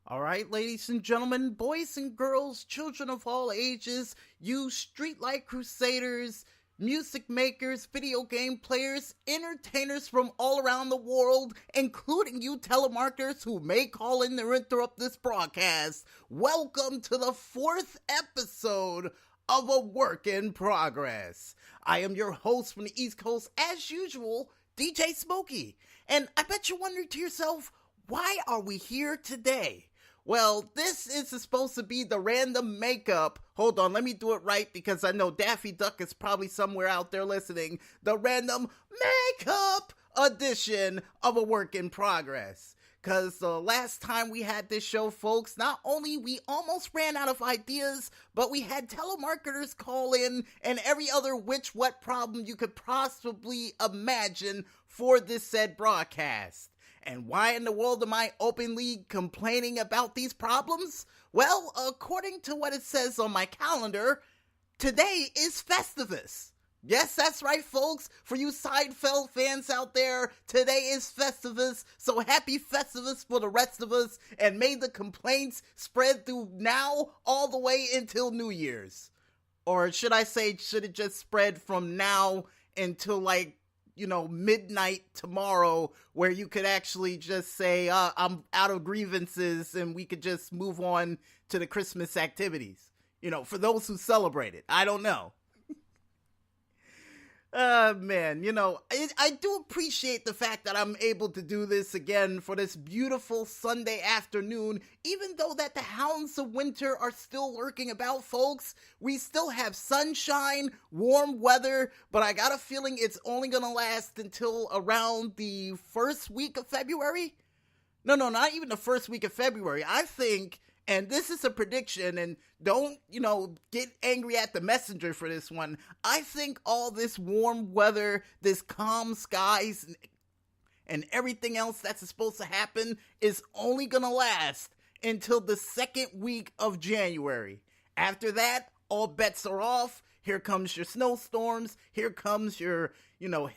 All right, ladies and gentlemen, boys and girls, children of all ages, you streetlight crusaders, music makers, video game players, entertainers from all around the world, including you telemarketers who may call in to interrupt this broadcast. Welcome to the 4th episode of A Work in Progress. I am your host from the East Coast, as usual, DJ Smokey. And I bet you're wondering to yourself, why are we here today? Well, this is supposed to be the random makeup. Hold on, let me do it right because I know Daffy Duck is probably somewhere out there listening. The random makeup edition of A Work in Progress. Because the last time we had this show, folks, not only we almost ran out of ideas, but we had telemarketers call in and every other what problem you could possibly imagine for this said broadcast. And why in the world am I openly complaining about these problems? Well, according to what it says on my calendar, today is Festivus. Yes, that's right, folks. For you Seinfeld fans out there, today is Festivus. So happy Festivus for the rest of us. And may the complaints spread through now all the way until New Year's. Or should I say, should it just spread from now until midnight tomorrow, where you could actually just say, I'm out of grievances and we could just move on to the Christmas activities. For those who celebrate it. I don't know. Man, I do appreciate the fact that I'm able to do this again for this beautiful Sunday afternoon, even though that the hounds of winter are still lurking about, folks. We still have sunshine, warm weather, but I got a feeling it's only gonna last until around the first week of February. No, not even the first week of February. I think, and this is a prediction, and don't, get angry at the messenger for this one. I think all this warm weather, this calm skies, and everything else that's supposed to happen is only gonna last until the second week of January. After that, all bets are off. Here comes your snowstorms. Here comes your,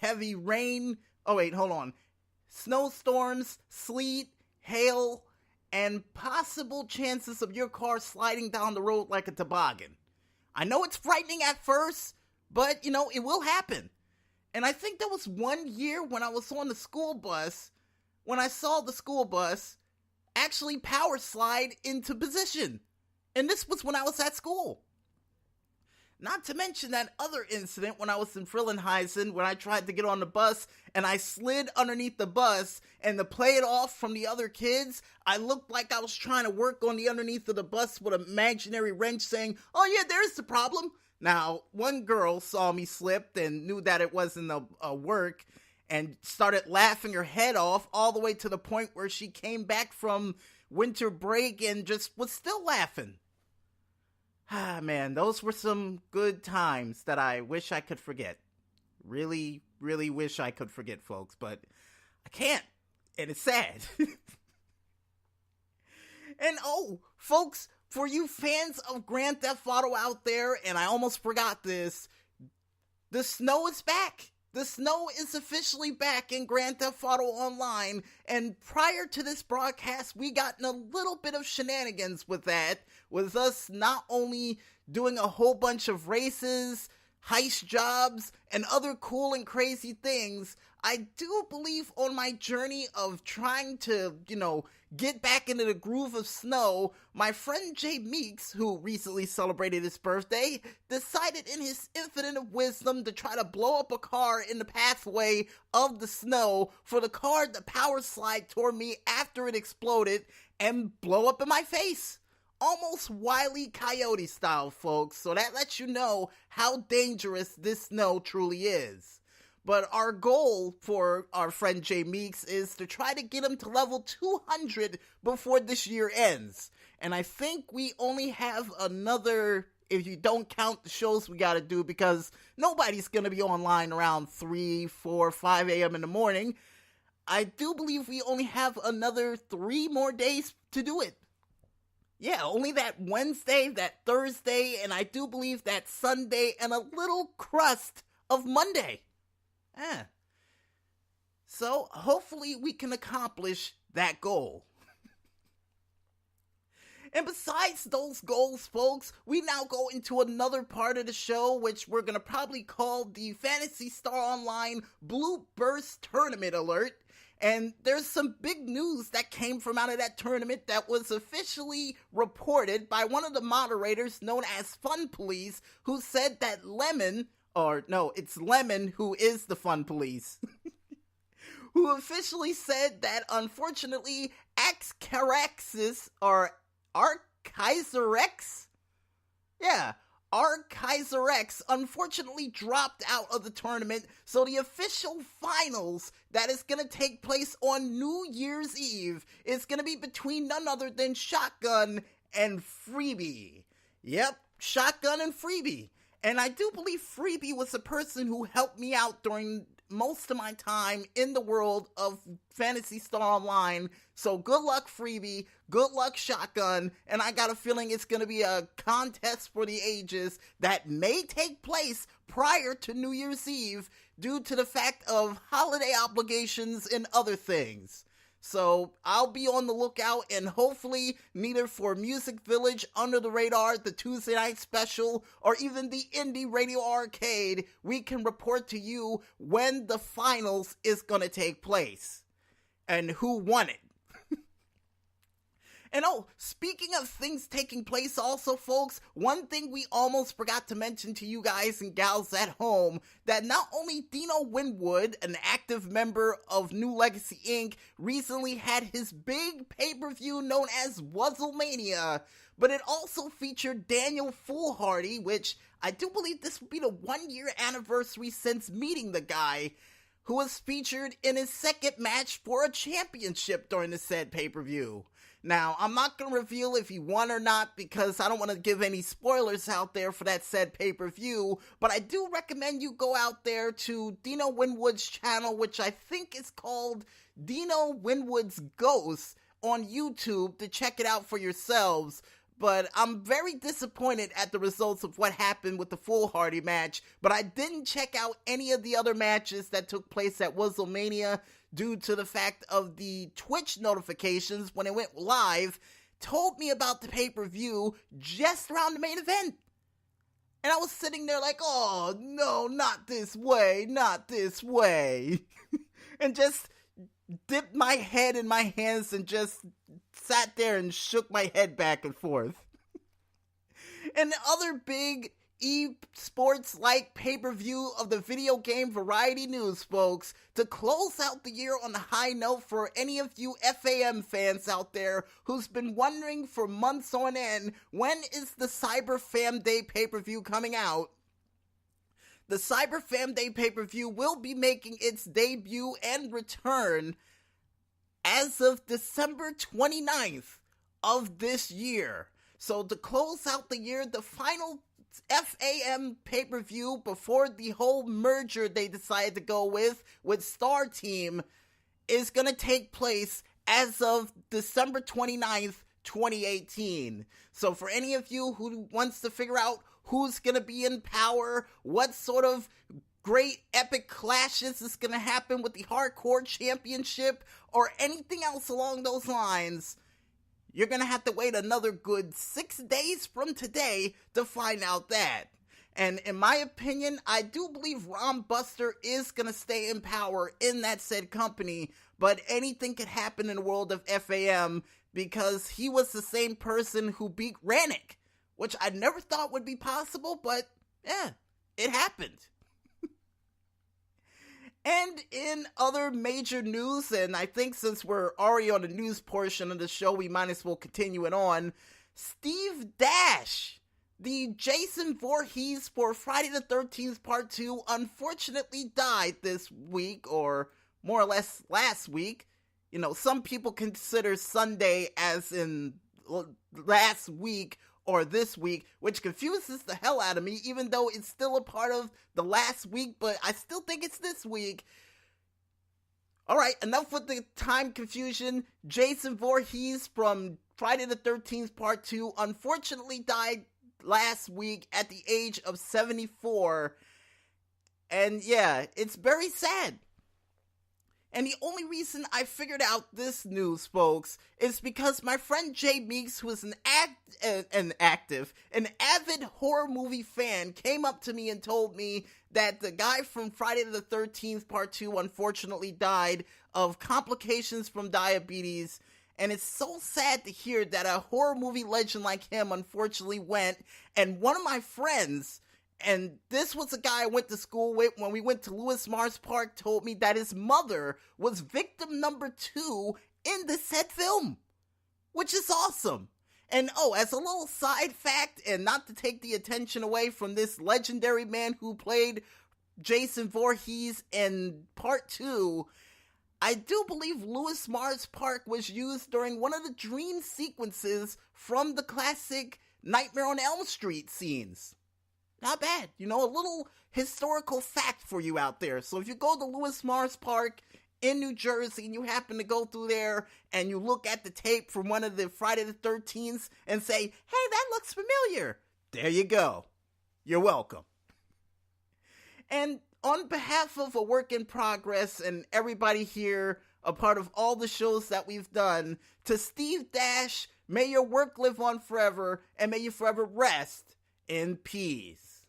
heavy rain. Oh, wait, hold on. Snowstorms, sleet, hail, and possible chances of your car sliding down the road like a toboggan. I know it's frightening at first, but, it will happen. And I think there was one year when I was on the school bus, when I saw the school bus actually power slide into position. And this was when I was at school. Not to mention that other incident when I was in Frillenheisen, when I tried to get on the bus and I slid underneath the bus, and to play it off from the other kids, I looked like I was trying to work on the underneath of the bus with an imaginary wrench saying, "Oh yeah, there's the problem." Now, one girl saw me slipped and knew that it wasn't a work and started laughing her head off all the way to the point where she came back from winter break and just was still laughing. Ah, man, those were some good times that I wish I could forget. Really, really wish I could forget, folks, but I can't, and it's sad. And folks, for you fans of Grand Theft Auto out there, and I almost forgot this, the snow is back. The snow is officially back in Grand Theft Auto Online, and prior to this broadcast, we got in a little bit of shenanigans with that, with us not only doing a whole bunch of races, heist jobs, and other cool and crazy things. I do believe on my journey of trying to, get back into the groove of snow, my friend Jay Meeks, who recently celebrated his birthday, decided in his infinite wisdom to try to blow up a car in the pathway of the snow for the car to power slide toward me after it exploded and blow up in my face. Almost Wile E. Coyote style, folks, so that lets you know how dangerous this snow truly is. But our goal for our friend Jay Meeks is to try to get him to level 200 before this year ends. And I think we only have another, if you don't count the shows we gotta do, because nobody's gonna be online around 3, 4, 5 a.m. in the morning. I do believe we only have another 3 more days to do it. Yeah, only that Wednesday, that Thursday, and I do believe that Sunday, and a little crust of Monday. So, hopefully we can accomplish that goal. And besides those goals, folks, we now go into another part of the show, which we're going to probably call the Phantasy Star Online Blue Burst Tournament Alert. And there's some big news that came from out of that tournament that was officially reported by one of the moderators known as Fun Police, who said that it's Lemon who is the Fun Police, who officially said that unfortunately Archkaiserrex, Archkaiserrex unfortunately dropped out of the tournament, so the official finals that is going to take place on New Year's Eve is going to be between none other than Shotgun and Freebie. Yep, Shotgun and Freebie. And I do believe Freebie was the person who helped me out during most of my time in the world of Phantasy Star Online. So good luck, Freebie. Good luck, Shotgun. And I got a feeling it's going to be a contest for the ages that may take place prior to New Year's Eve due to the fact of holiday obligations and other things. So I'll be on the lookout, and hopefully neither for Music Village, Under the Radar, the Tuesday night special, or even the Indie Radio Arcade, we can report to you when the finals is going to take place and who won it. And speaking of things taking place also, folks, one thing we almost forgot to mention to you guys and gals at home, that not only Dino Winwood, an active member of New Legacy Inc., recently had his big pay-per-view known as WuzzleMania, but it also featured Daniel Foolhardy, which I do believe this will be the 1-year anniversary since meeting the guy, who was featured in his second match for a championship during the said pay-per-view. Now, I'm not going to reveal if he won or not because I don't want to give any spoilers out there for that said pay-per-view, but I do recommend you go out there to Dino Winwood's channel, which I think is called Dino Winwood's Ghost on YouTube, to check it out for yourselves. But I'm very disappointed at the results of what happened with the Foolhardy match, but I didn't check out any of the other matches that took place at WuzzleMania due to the fact of the Twitch notifications when it went live told me about the pay-per-view just around the main event. And I was sitting there like, oh no, not this way, not this way. And just dipped my head in my hands and just sat there and shook my head back and forth. And the other big esports-like pay-per-view of the video game variety news, folks, to close out the year on a high note for any of you FAM fans out there who's been wondering for months on end, when is the Cyber Fam Day pay-per-view coming out? The Cyber Fam Day pay-per-view will be making its debut and return as of December 29th of this year. So to close out the year, the final FAM pay-per-view before the whole merger they decided to go with Star Team is going to take place as of December 29th, 2018. So for any of you who wants to figure out who's going to be in power, what sort of great epic clashes is going to happen with the Hardcore Championship, or anything else along those lines, you're going to have to wait another good 6 days from today to find out that. And in my opinion, I do believe Ron Buster is going to stay in power in that said company, but anything could happen in the world of FAM because he was the same person who beat Rannick, which I never thought would be possible, but yeah, it happened. And in other major news, and I think since we're already on the news portion of the show, we might as well continue it on. Steve Dash, the Jason Voorhees for Friday the 13th Part 2, unfortunately died this week, or more or less last week. You know, some people consider Sunday as in last week or this week, which confuses the hell out of me, even though it's still a part of the last week, but I still think it's this week. Alright, enough with the time confusion. Jason Voorhees from Friday the 13th Part 2 unfortunately died last week at the age of 74. And yeah, it's very sad. And the only reason I figured out this news, folks, is because my friend Jay Meeks, who is an avid horror movie fan, came up to me and told me that the guy from Friday the 13th Part 2 unfortunately died of complications from diabetes. And it's so sad to hear that a horror movie legend like him unfortunately went. And one of my friends, and this was a guy I went to school with when we went to Lewis Mars Park, told me that his mother was victim number 2 in the said film, which is awesome. And as a little side fact, and not to take the attention away from this legendary man who played Jason Voorhees in Part 2, I do believe Lewis Mars Park was used during one of the dream sequences from the classic Nightmare on Elm Street scenes. Not bad. A little historical fact for you out there. So if you go to Lewis Mars Park in New Jersey and you happen to go through there and you look at the tape from one of the Friday the 13th and say, hey, that looks familiar, there you go. You're welcome. And on behalf of A Work in Progress and everybody here, a part of all the shows that we've done, to Steve Dash, may your work live on forever, and may you forever rest in peace.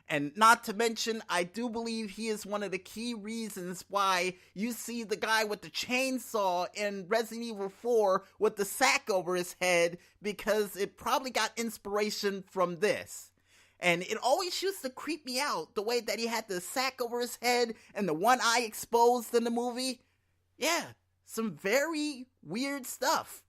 And not to mention, I do believe he is one of the key reasons why you see the guy with the chainsaw in Resident Evil 4 with the sack over his head, because it probably got inspiration from this. And it always used to creep me out, the way that he had the sack over his head and the one eye exposed in the movie. Yeah, some very weird stuff.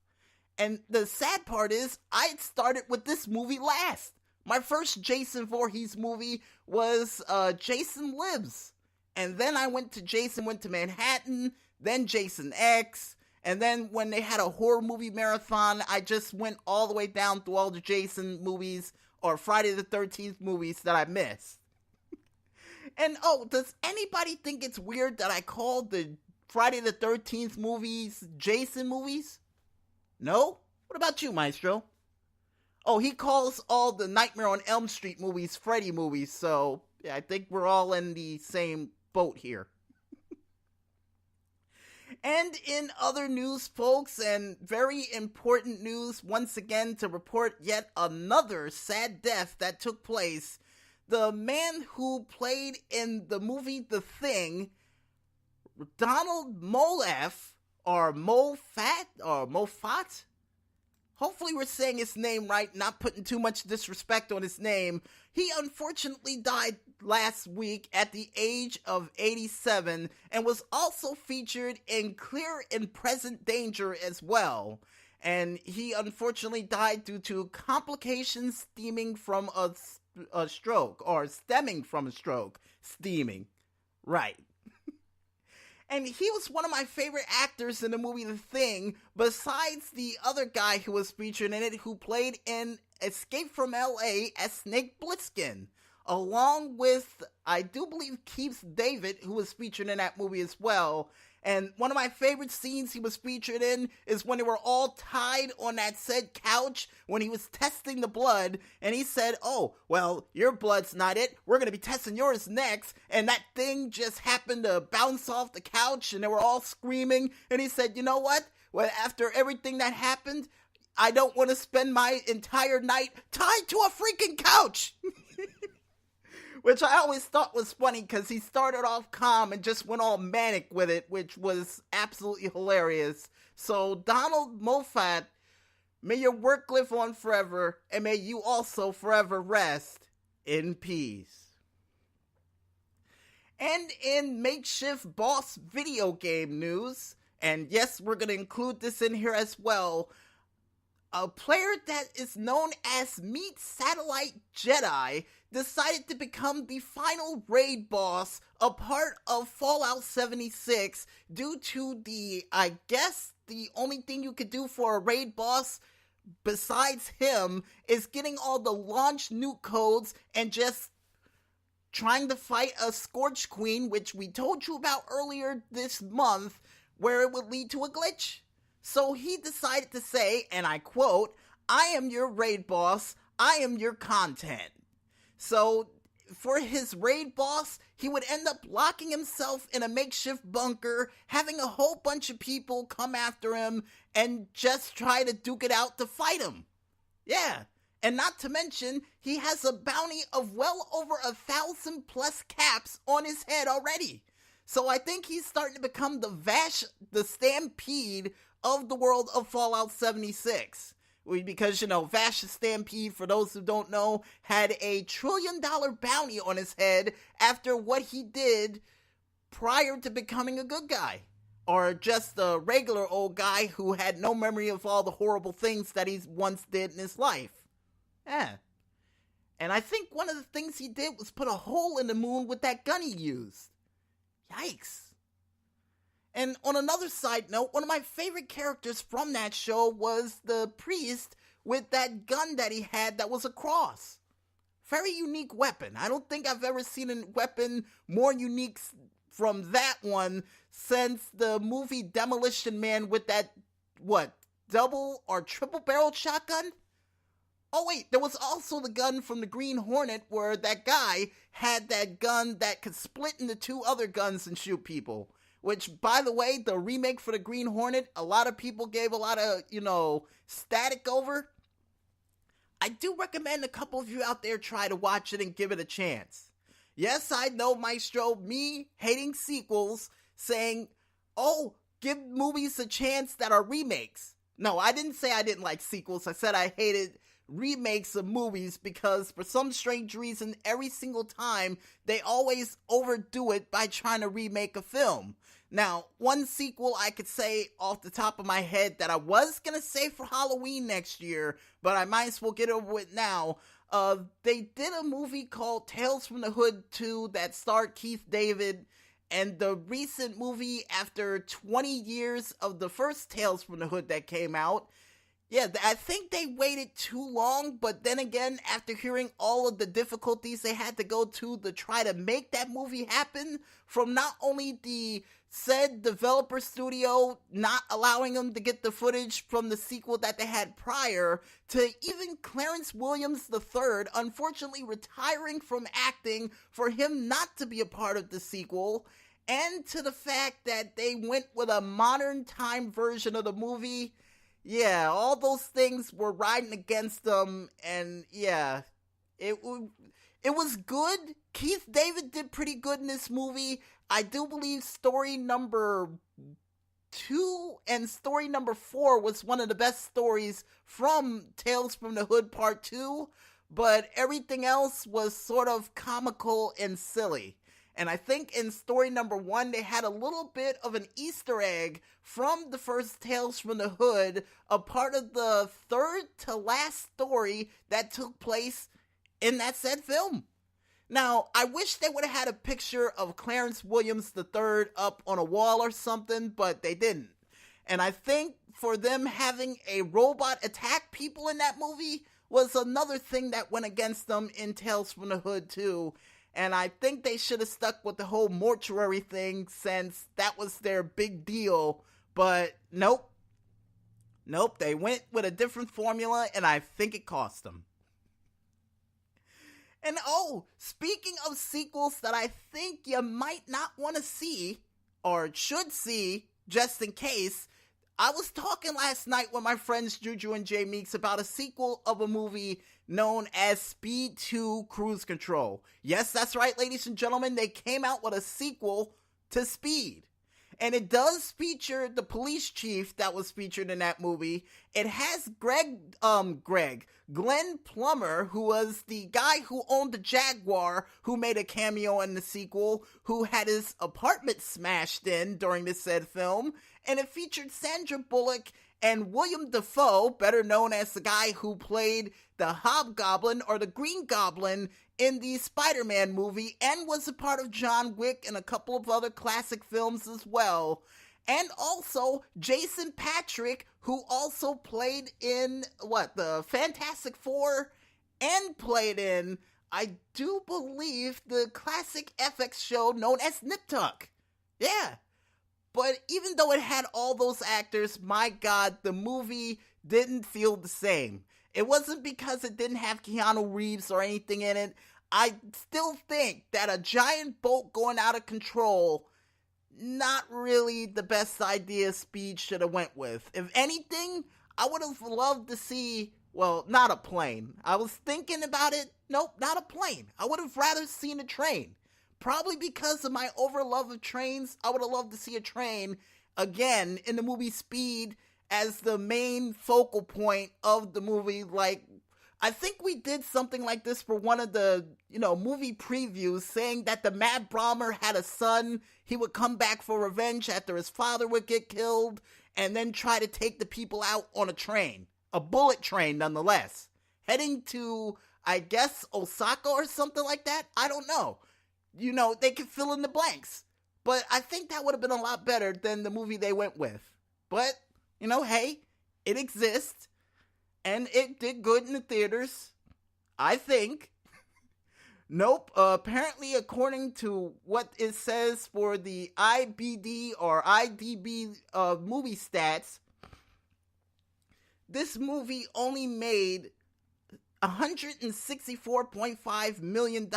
And the sad part is, I had started with this movie last. My first Jason Voorhees movie was Jason Lives. And then I went to Jason Went to Manhattan, then Jason X, and then when they had a horror movie marathon, I just went all the way down through all the Jason movies, or Friday the 13th movies that I missed. And does anybody think it's weird that I called the Friday the 13th movies Jason movies? No? What about you, Maestro? He calls all the Nightmare on Elm Street movies Freddy movies, so yeah, I think we're all in the same boat here. And in other news, folks, and very important news, once again, to report yet another sad death that took place. The man who played in the movie The Thing, Donald Moffat, or Moffat? Hopefully we're saying his name right, not putting too much disrespect on his name. He unfortunately died last week at the age of 87 and was also featured in Clear and Present Danger as well. And he unfortunately died due to complications stemming from a stroke. Steaming. Right. And he was one of my favorite actors in the movie The Thing, besides the other guy who was featured in it, who played in Escape from L.A. as Snake Plissken, along with, I do believe, Keith David, who was featured in that movie as well. And one of my favorite scenes he was featured in is when they were all tied on that said couch when he was testing the blood, and he said, well, your blood's not it, we're going to be testing yours next, and that thing just happened to bounce off the couch, and they were all screaming, and he said, you know what, well, after everything that happened, I don't want to spend my entire night tied to a freaking couch! Which I always thought was funny, because he started off calm and just went all manic with it, which was absolutely hilarious. So, Donald Moffat, may your work live on forever, and may you also forever rest in peace. And in makeshift boss video game news, and yes, we're going to include this in here as well, a player that is known as Meat Satellite Jedi decided to become the final raid boss, a part of Fallout 76, due to the only thing you could do for a raid boss besides him is getting all the launch nuke codes and just trying to fight a Scorch Queen, which we told you about earlier this month, where it would lead to a glitch. So he decided to say, and I quote, "I am your raid boss, I am your content." So for his raid boss, he would end up locking himself in a makeshift bunker, having a whole bunch of people come after him and just try to duke it out to fight him. Yeah. And not to mention, he has a bounty of well over 1,000 plus caps on his head already. So I think he's starting to become the Stampede of the world of Fallout 76. Because, Vash the Stampede, for those who don't know, had a $1 trillion bounty on his head after what he did prior to becoming a good guy. Or just a regular old guy who had no memory of all the horrible things that he once did in his life. Yeah. And I think one of the things he did was put a hole in the moon with that gun he used. Yikes. And on another side note, one of my favorite characters from that show was the priest with that gun that he had that was a cross. Very unique weapon. I don't think I've ever seen a weapon more unique from that one since the movie Demolition Man with that, double or triple barreled shotgun? Oh wait, there was also the gun from the Green Hornet where that guy had that gun that could split into two other guns and shoot people. Which, by the way, the remake for the Green Hornet, a lot of people gave a lot of, static over. I do recommend a couple of you out there try to watch it and give it a chance. Yes, I know, Maestro, me hating sequels, saying, oh, give movies a chance that are remakes. No, I didn't say I didn't like sequels. I said I hated remakes of movies because for some strange reason, every single time, they always overdo it by trying to remake a film. Now, one sequel I could say off the top of my head that I was going to say for Halloween next year, but I might as well get over it now. They did a movie called Tales from the Hood 2 that starred Keith David, and the recent movie after 20 years of the first Tales from the Hood that came out. Yeah, I think they waited too long, but then again, after hearing all of the difficulties they had to go to try to make that movie happen, from not only the said developer studio not allowing them to get the footage from the sequel that they had prior, to even Clarence Williams III unfortunately retiring from acting for him not to be a part of the sequel, and to the fact that they went with a modern time version of the movie. Yeah, all those things were riding against them, and yeah, it was good. Keith David did pretty good in this movie. I do believe story number 2 and story number 4 was one of the best stories from Tales from the Hood Part 2, but everything else was sort of comical and silly. And I think in story number 1, they had a little bit of an Easter egg from the first Tales from the Hood, a part of the third to last story that took place in that said film. Now, I wish they would have had a picture of Clarence Williams III up on a wall or something, but they didn't. And I think for them having a robot attack people in that movie was another thing that went against them in Tales from the Hood too. And I think they should have stuck with the whole mortuary thing since that was their big deal. But nope, they went with a different formula and I think it cost them. And oh, speaking of sequels that I think you might not want to see, or should see, just in case, I was talking last night with my friends Juju and Jay Meeks about a sequel of a movie known as Speed 2 Cruise Control. Yes, that's right, ladies and gentlemen, they came out with a sequel to Speed. And it does feature the police chief that was featured in that movie. It has Glenn Plummer, who was the guy who owned the Jaguar, who made a cameo in the sequel, who had his apartment smashed in during the said film. And it featured Sandra Bullock and William Dafoe, better known as the guy who played the Hobgoblin or the Green Goblin in the Spider-Man movie, and was a part of John Wick and a couple of other classic films as well. And also Jason Patric, who also played in, the Fantastic Four, and played in, I do believe, the classic FX show known as Nip Tuck. Yeah. But even though it had all those actors, my God, the movie didn't feel the same. It wasn't because it didn't have Keanu Reeves or anything in it. I still think that a giant boat going out of control, not really the best idea Speed should have went with. If anything, I would have loved to see, well, not a plane. I was thinking about it. Nope, not a plane. I would have rather seen a train. Probably because of my overlove of trains, I would have loved to see a train again in the movie Speed as the main focal point of the movie. Like, I think we did something like this for one of the, movie previews, saying that the Mad Bomber had a son. He would come back for revenge after his father would get killed, and then try to take the people out on a train. A bullet train, nonetheless. Heading to, I guess, Osaka or something like that? I don't know. They could fill in the blanks. But I think that would have been a lot better than the movie they went with. But, hey, it exists. And it did good in the theaters, I think. Nope, apparently according to what it says for the IBD or IDB movie stats, this movie only made $164.5 million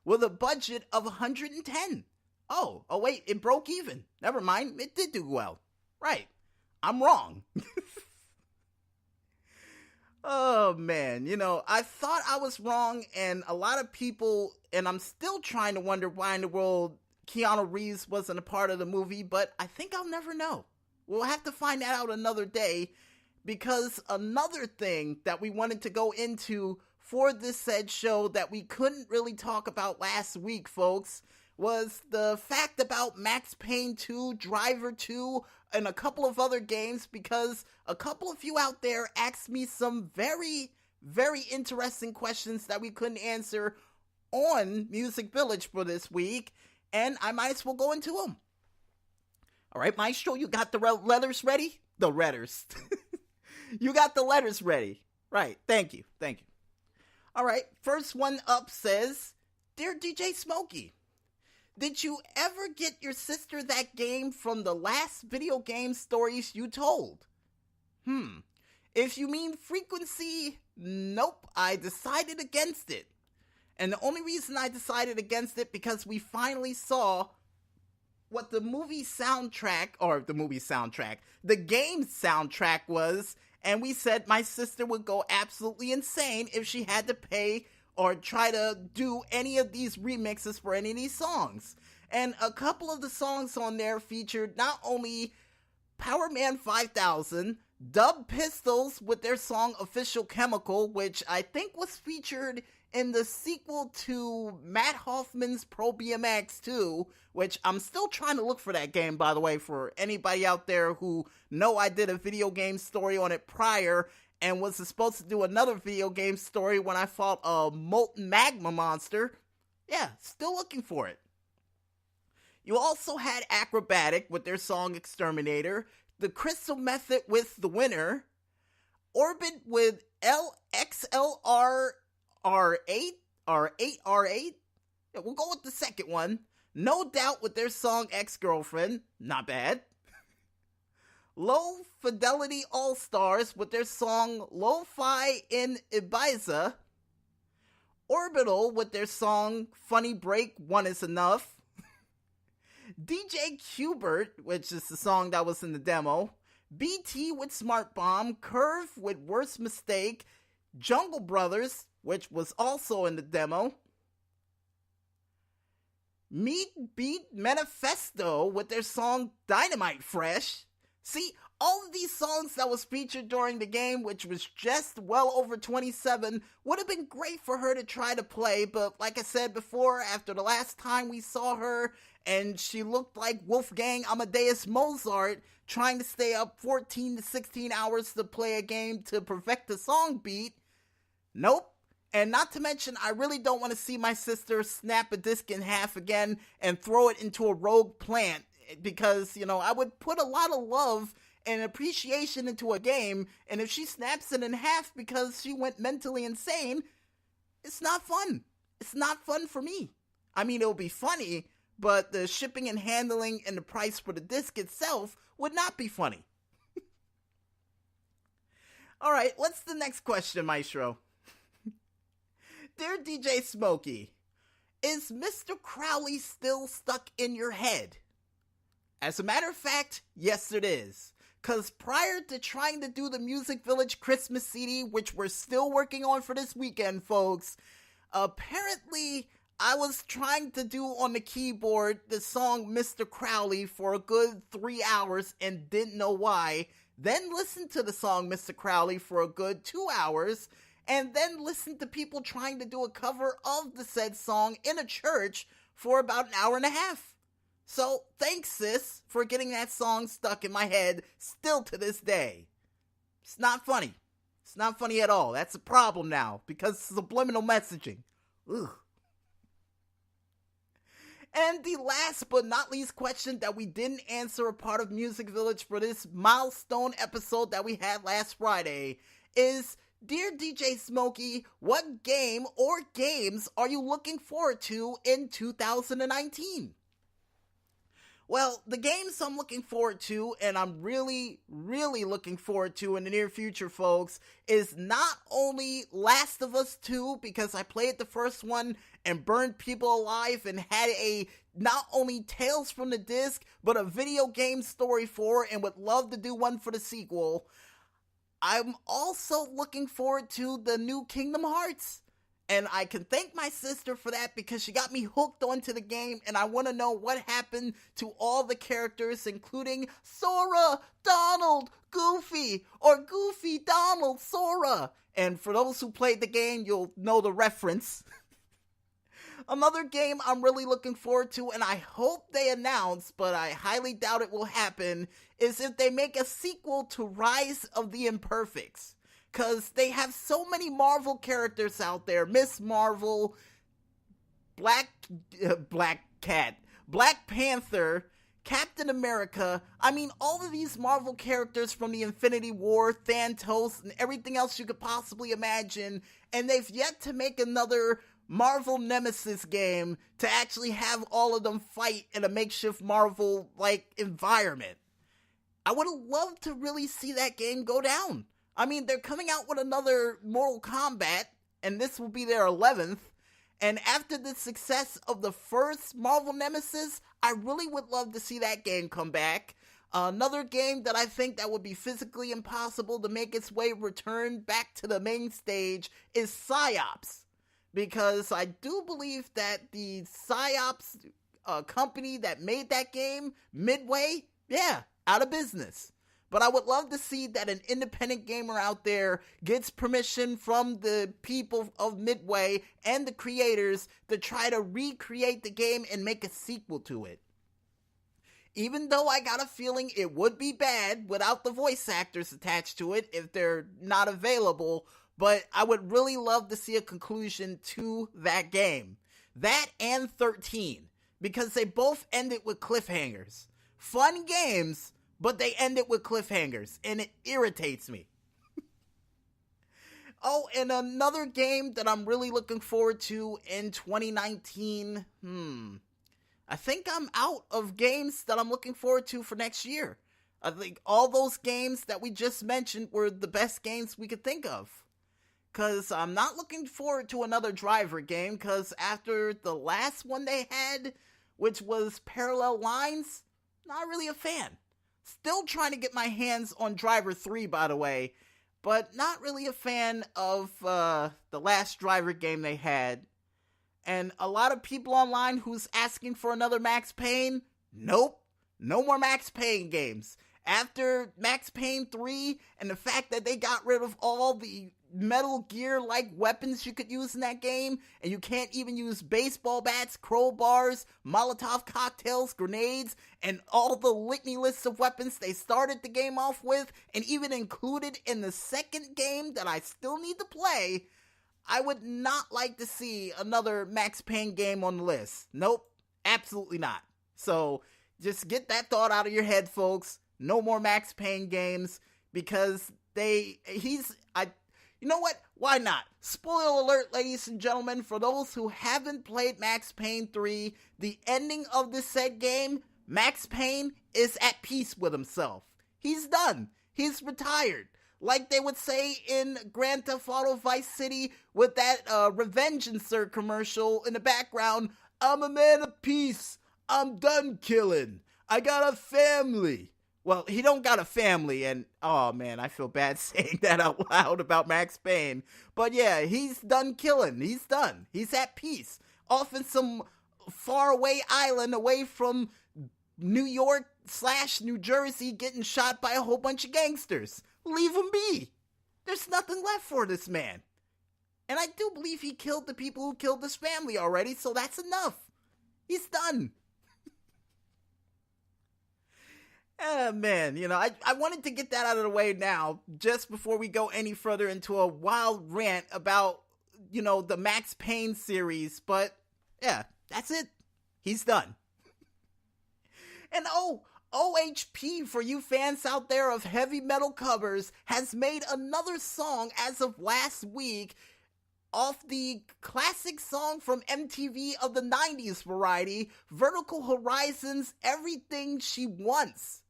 with a budget of $110. Oh, wait, it broke even. Never mind, it did do well. Right, I'm wrong. Oh, man, I thought I was wrong, and a lot of people, and I'm still trying to wonder why in the world Keanu Reeves wasn't a part of the movie, but I think I'll never know. We'll have to find that out another day, because another thing that we wanted to go into for this said show that we couldn't really talk about last week, folks, was the fact about Max Payne 2, Driver 2, and a couple of other games, because a couple of you out there asked me some very, very interesting questions that we couldn't answer on Music Village for this week, and I might as well go into them. Alright, Maestro, you got the letters ready? The letters. You got the letters ready. Right, thank you. Alright, first one up says, Dear DJ Smokey, did you ever get your sister that game from the last video game stories you told? If you mean frequency, nope, I decided against it. And the only reason I decided against it because we finally saw what the game soundtrack was, and we said my sister would go absolutely insane if she had to pay or try to do any of these remixes for any of these songs. And a couple of the songs on there featured not only Power Man 5000, Dub Pistols with their song Official Chemical, which I think was featured in the sequel to Matt Hoffman's Pro BMX 2, which I'm still trying to look for that game, by the way, for anybody out there who know I did a video game story on it prior and was supposed to do another video game story when I fought a molten magma monster. Yeah, still looking for it. You also had Acrobatic with their song Exterminator, The Crystal Method with The Winner, Orbit with LXLR R8, or 8R8. Yeah, we'll go with the second one. No Doubt with their song Ex-Girlfriend. Not bad. Low Fidelity All-Stars with their song Lo-Fi in Ibiza. Orbital with their song Funny Break, One Is Enough. DJ Qbert, which is the song that was in the demo. BT with Smart Bomb. Curve with Worst Mistake. Jungle Brothers, which was also in the demo. Meat Beat Manifesto with their song Dynamite Fresh. See, all of these songs that was featured during the game, which was just well over 27, would have been great for her to try to play, but like I said before, after the last time we saw her, and she looked like Wolfgang Amadeus Mozart, trying to stay up 14 to 16 hours to play a game to perfect the song beat, nope. And not to mention, I really don't want to see my sister snap a disc in half again and throw it into a rogue plant, because, I would put a lot of love and appreciation into a game, and if she snaps it in half because she went mentally insane, it's not fun. It's not fun for me. I mean, it'll be funny, but the shipping and handling and the price for the disc itself would not be funny. Alright, what's the next question, Maestro? Dear DJ Smokey, is Mr. Crowley still stuck in your head? As a matter of fact, yes it is. Cause prior to trying to do the Music Village Christmas CD, which we're still working on for this weekend, folks, apparently I was trying to do on the keyboard the song Mr. Crowley for a good 3 hours and didn't know why. Then listened to the song Mr. Crowley for a good 2 hours, and then listened to people trying to do a cover of the said song in a church for about an hour and a half. So, thanks, sis, for getting that song stuck in my head still to this day. It's not funny. It's not funny at all. That's a problem now, because subliminal messaging. Ugh. And the last but not least question that we didn't answer a part of Music Village for this milestone episode that we had last Friday is, Dear DJ Smokey, what game or games are you looking forward to in 2019? Well, the games I'm looking forward to, and I'm really, really looking forward to in the near future, folks, is not only Last of Us 2, because I played the first one and burned people alive and had a not only Tales from the Disc, but a video game story for, and would love to do one for the sequel. I'm also looking forward to the new Kingdom Hearts. And I can thank my sister for that because she got me hooked onto the game, and I want to know what happened to all the characters, including Sora, Donald, Goofy, or Goofy, Donald, Sora. And for those who played the game, you'll know the reference. Another game I'm really looking forward to, and I hope they announce, but I highly doubt it will happen, is if they make a sequel to Rise of the Imperfects. Because they have so many Marvel characters out there. Miss Marvel, Black Cat, Black Panther, Captain America. I mean, all of these Marvel characters from the Infinity War, Thanos, and everything else you could possibly imagine. And they've yet to make another Marvel Nemesis game to actually have all of them fight in a makeshift Marvel-like environment. I would have loved to really see that game go down. I mean, they're coming out with another Mortal Kombat, and this will be their 11th, and after the success of the first Marvel Nemesis, I really would love to see that game come back. Another game that I think that would be physically impossible to make its way return back to the main stage is PsyOps, because I do believe that the PsyOps company that made that game, Midway, out of business. But I would love to see that an independent gamer out there gets permission from the people of Midway and the creators to try to recreate the game and make a sequel to it. Even though I got a feeling it would be bad without the voice actors attached to it if they're not available, but I would really love to see a conclusion to that game. That and 13, because they both ended with cliffhangers. Fun games, but they end it with cliffhangers, and it irritates me. Oh, and another game that I'm really looking forward to in 2019, I think I'm out of games that I'm looking forward to for next year. I think all those games that we just mentioned were the best games we could think of. Because I'm not looking forward to another Driver game, because after the last one they had, which was Parallel Lines, not really a fan. Still trying to get my hands on Driver 3, by the way, but not really a fan of the last Driver game they had. And a lot of people online who's asking for another Max Payne, nope, no more Max Payne games. After Max Payne 3 and the fact that they got rid of all the Metal Gear-like weapons you could use in that game, and you can't even use baseball bats, crowbars, Molotov cocktails, grenades, and all the litany lists of weapons they started the game off with, and even included in the second game that I still need to play, I would not like to see another Max Payne game on the list. Nope, absolutely not. So, just get that thought out of your head, folks. No more Max Payne games, because you know what? Why not? Spoiler alert, ladies and gentlemen, for those who haven't played Max Payne 3, the ending of this said game, Max Payne is at peace with himself. He's done. He's retired. like they would say in Grand Theft Auto Vice City with that Revenge Insert commercial in the background. I'm a man of peace. I'm done killing. I got a family. Well, he don't got a family, and oh man, I feel bad saying that out loud about Max Payne. But yeah, he's done killing. He's done. He's at peace. Off in some faraway island away from New York / New Jersey, getting shot by a whole bunch of gangsters. Leave him be. There's nothing left for this man. And I do believe he killed the people who killed his family already, so that's enough. He's done. Man, I wanted to get that out of the way now, just before we go any further into a wild rant about, the Max Payne series, but yeah, that's it. He's done. And OHP, for you fans out there of heavy metal covers, has made another song as of last week off the classic song from MTV of the 90s variety, Vertical Horizon's Everything She Wants.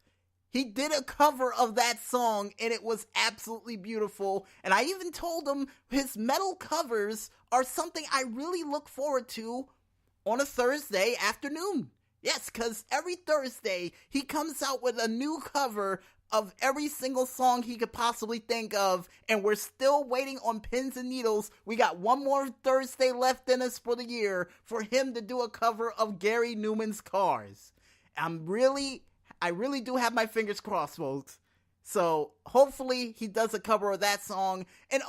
He did a cover of that song, and it was absolutely beautiful. And I even told him his metal covers are something I really look forward to on a Thursday afternoon. Yes, because every Thursday, he comes out with a new cover of every single song he could possibly think of, and we're still waiting on pins and needles. We got one more Thursday left in us for the year for him to do a cover of Gary Numan's Cars. I really do have my fingers crossed, folks. So hopefully he does a cover of that song. And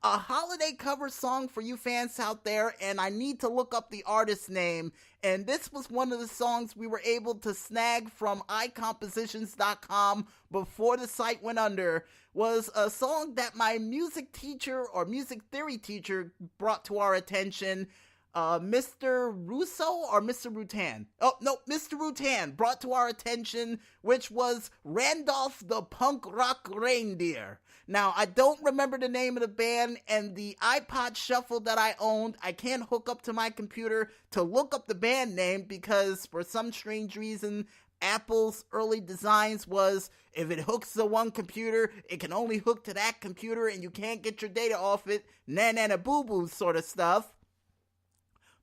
a holiday cover song for you fans out there, and I need to look up the artist's name. And this was one of the songs we were able to snag from iCompositions.com before the site went under. Was a song that my music teacher or music theory teacher brought to our attention. Mr. Russo or Mr. Rutan? Oh, no, Mr. Rutan brought to our attention, which was Randolph the Punk Rock Reindeer. Now, I don't remember the name of the band, and the iPod Shuffle that I owned, I can't hook up to my computer to look up the band name because, for some strange reason, Apple's early designs was, if it hooks to one computer, it can only hook to that computer, and you can't get your data off it, na-na-na-boo-boo sort of stuff.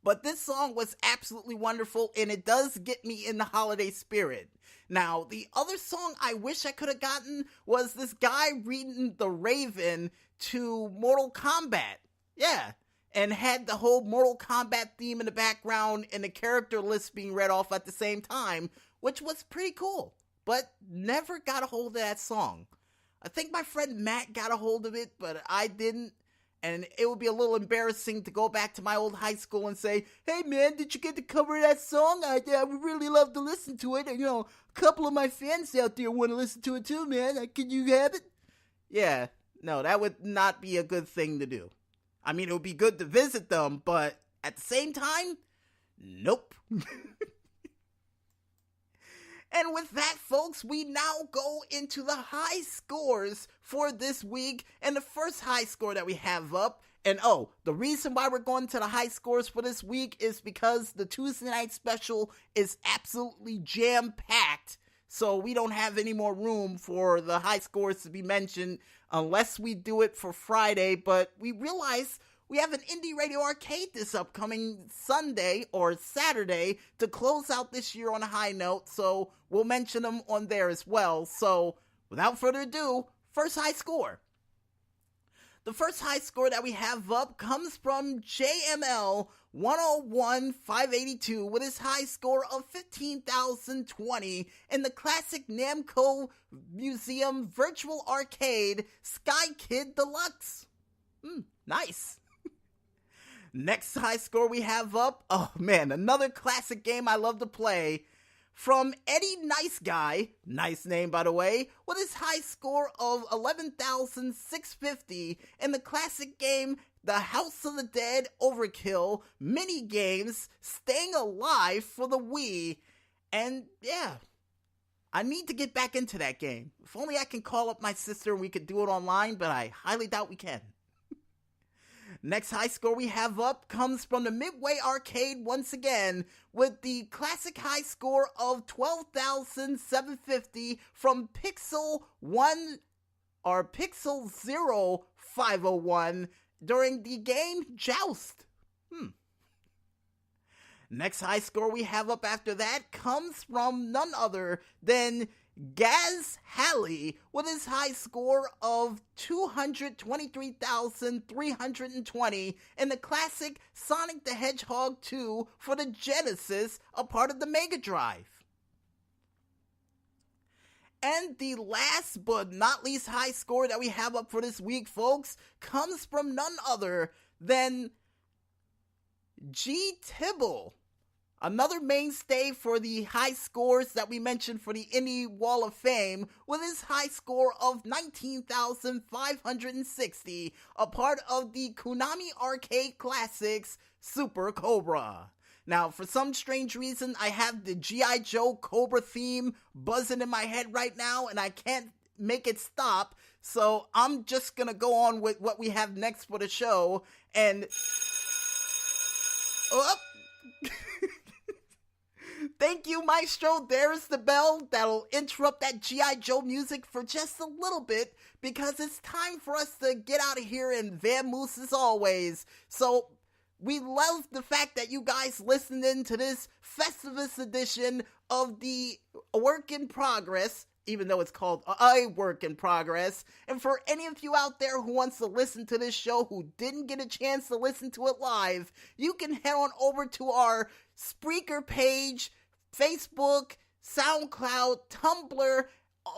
But this song was absolutely wonderful, and it does get me in the holiday spirit. Now, the other song I wish I could have gotten was this guy reading The Raven to Mortal Kombat. Yeah, and had the whole Mortal Kombat theme in the background and the character list being read off at the same time, which was pretty cool, but never got a hold of that song. I think my friend Matt got a hold of it, but I didn't. And it would be a little embarrassing to go back to my old high school and say, hey man, did you get to cover that song? I would really love to listen to it. And, a couple of my fans out there want to listen to it too, man. Can you have it? Yeah, no, that would not be a good thing to do. I mean, it would be good to visit them, but at the same time, nope. And with that, folks, we now go into the high scores for this week. And the first high score that we have up, and the reason why we're going to the high scores for this week is because the Tuesday night special is absolutely jam-packed. So we don't have any more room for the high scores to be mentioned unless we do it for Friday. But we realize we have an Indie Radio Arcade this upcoming Sunday or Saturday to close out this year on a high note, so we'll mention them on there as well. So, without further ado, first high score. The first high score that we have up comes from JML 101-582 with his high score of 15,020 in the classic Namco Museum Virtual Arcade Sky Kid Deluxe. Nice. Next high score we have up, another classic game I love to play, from Eddie Nice Guy, nice name by the way, with his high score of 11,650 in the classic game The House of the Dead Overkill mini games Staying Alive for the Wii. And yeah, I need to get back into that game. If only I can call up my sister and we could do it online, but I highly doubt we can. Next high score we have up comes from the Midway Arcade once again with the classic high score of 12,750 from Pixel 1 are Pixel 0501 during the game Joust. Next high score we have up after that comes from none other than Gaz Halley with his high score of 223,320 in the classic Sonic the Hedgehog 2 for the Genesis, a part of the Mega Drive. And the last but not least high score that we have up for this week, folks, comes from none other than G. Tibble, another mainstay for the high scores that we mentioned for the Indie Wall of Fame, with his high score of 19,560, a part of the Konami Arcade Classics Super Cobra. Now, for some strange reason, I have the G.I. Joe Cobra theme buzzing in my head right now, and I can't make it stop, so I'm just gonna go on with what we have next for the show, and... Oh! Thank you, Maestro. There's the bell that'll interrupt that G.I. Joe music for just a little bit, because it's time for us to get out of here and vamoose as always. So, we love the fact that you guys listened in to this Festivus edition of the Work in Progress, even though it's called A Work in Progress. And for any of you out there who wants to listen to this show who didn't get a chance to listen to it live, you can head on over to our Spreaker page, Facebook, SoundCloud, Tumblr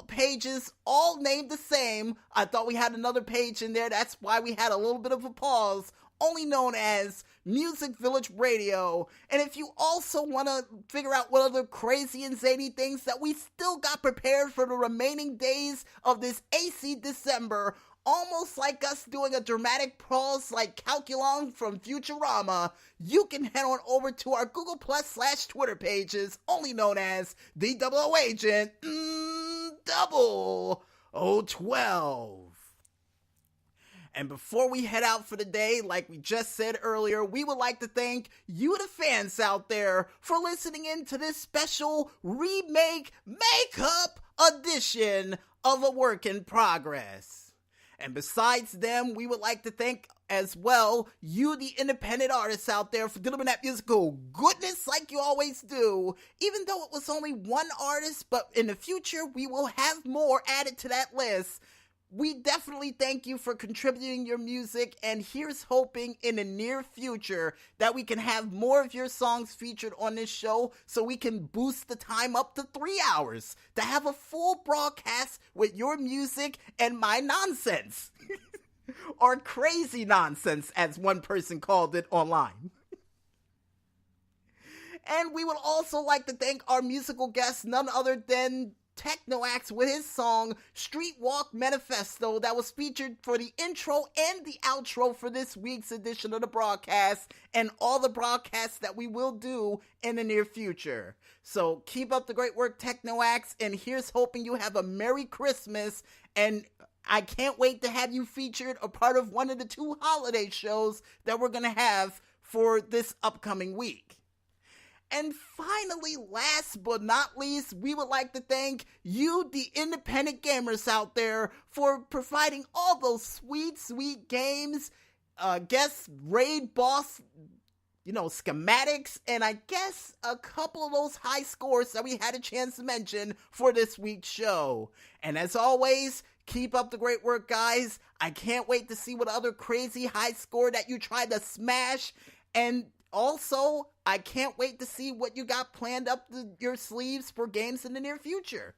pages, all named the same. I thought we had another page in there, that's why we had a little bit of a pause, only known as Music Village Radio. And if you also want to figure out what other crazy and zany things that we still got prepared for the remaining days of this AC December, almost like us doing a dramatic pause like Calculon from Futurama, you can head on over to our Google Plus / Twitter pages, only known as the Double O Agent 0012. And before we head out for the day, like we just said earlier, we would like to thank you, the fans out there, for listening in to this special remake makeup edition of A Work in Progress. And besides them, we would like to thank as well you, the independent artists out there, for delivering that musical goodness like you always do, even though it was only one artist, but in the future we will have more added to that list. We definitely thank you for contributing your music, and here's hoping in the near future that we can have more of your songs featured on this show so we can boost the time up to 3 hours to have a full broadcast with your music and my nonsense. Or crazy nonsense, as one person called it online. And we would also like to thank our musical guest, none other than toTekno with his song Street Walk Manifesto, that was featured for the intro and the outro for this week's edition of the broadcast, and all the broadcasts that we will do in the near future. So keep up the great work, toTekno, and here's hoping you have a Merry Christmas, and I can't wait to have you featured a part of one of the 2 holiday shows that we're going to have for this upcoming week. And finally, last but not least, we would like to thank you, the independent gamers out there, for providing all those sweet, sweet games, raid boss, schematics, and I guess a couple of those high scores that we had a chance to mention for this week's show. And as always, keep up the great work, guys. I can't wait to see what other crazy high score that you try to smash, and also, I can't wait to see what you got planned up your sleeves for games in the near future.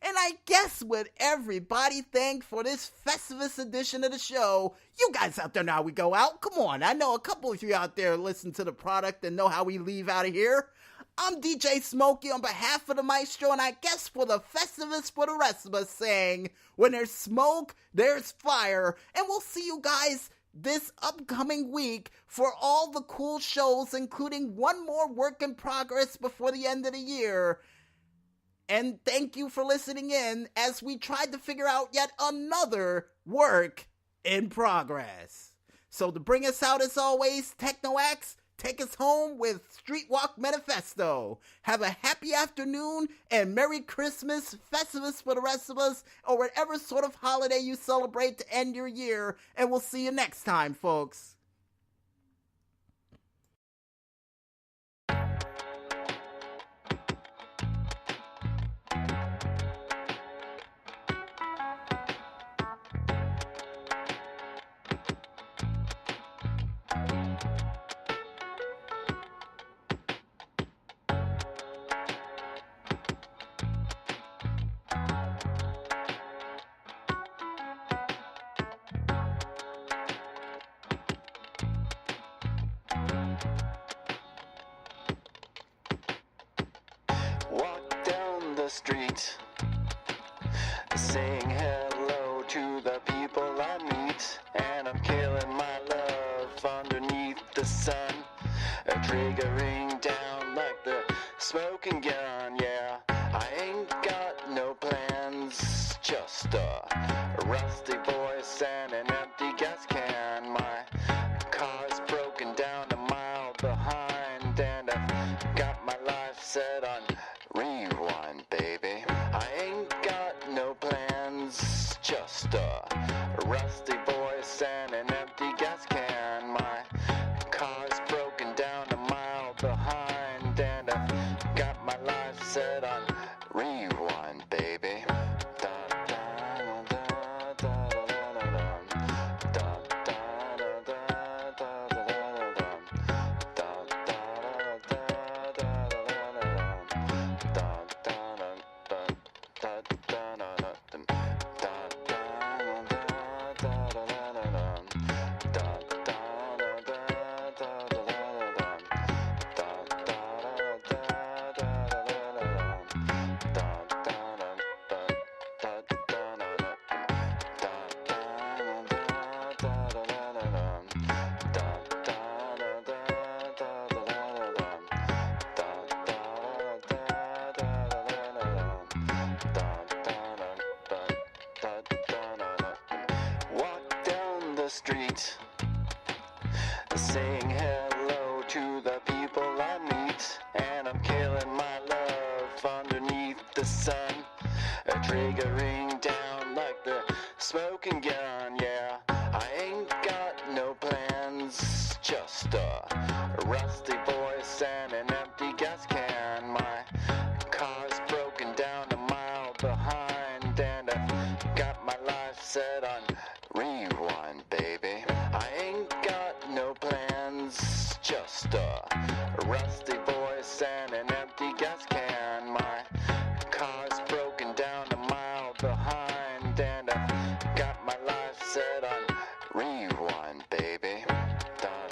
And I guess with everybody thanked for this Festivus edition of the show, you guys out there know how we go out. Come on, I know a couple of you out there listen to the product and know how we leave out of here. I'm DJ Smokey on behalf of the Maestro, and I guess for the Festivus for the rest of us, saying, when there's smoke, there's fire, and we'll see you guys this upcoming week for all the cool shows, including one more work in progress before the end of the year. And thank you for listening in as we tried to figure out yet another work in progress. So to bring us out, as always, toTekno, take us home with Street Walk Manifesto. Have a happy afternoon and Merry Christmas, Festivus for the rest of us, or whatever sort of holiday you celebrate to end your year, and we'll see you next time, folks. Walk down the street, saying hello to the people I meet, and I'm killing my love underneath the sun, triggering down like the smoking gun. Yeah, I ain't got no plans, just a rusty voice and an empty gas can. My car's broken down a mile behind, and I've got my life set on rewind, baby. I ain't got no plans, just a rusty voice and an empty gas can. My car's broken down a mile behind, and I've got my life set on rewind, baby. Walk down the street, saying hello to the people I meet, and I'm killing my love underneath the sun, triggering down like the smoking gun. Yeah, I ain't got no plans, just a rusty voice and an empty gas can. My car's broken down a mile behind, and I've got my life set on rewind, baby. I ain't got no plans, just a rusty voice and an empty gas can. My car's broken down a mile behind, and I've got my life set on rewind, baby. Da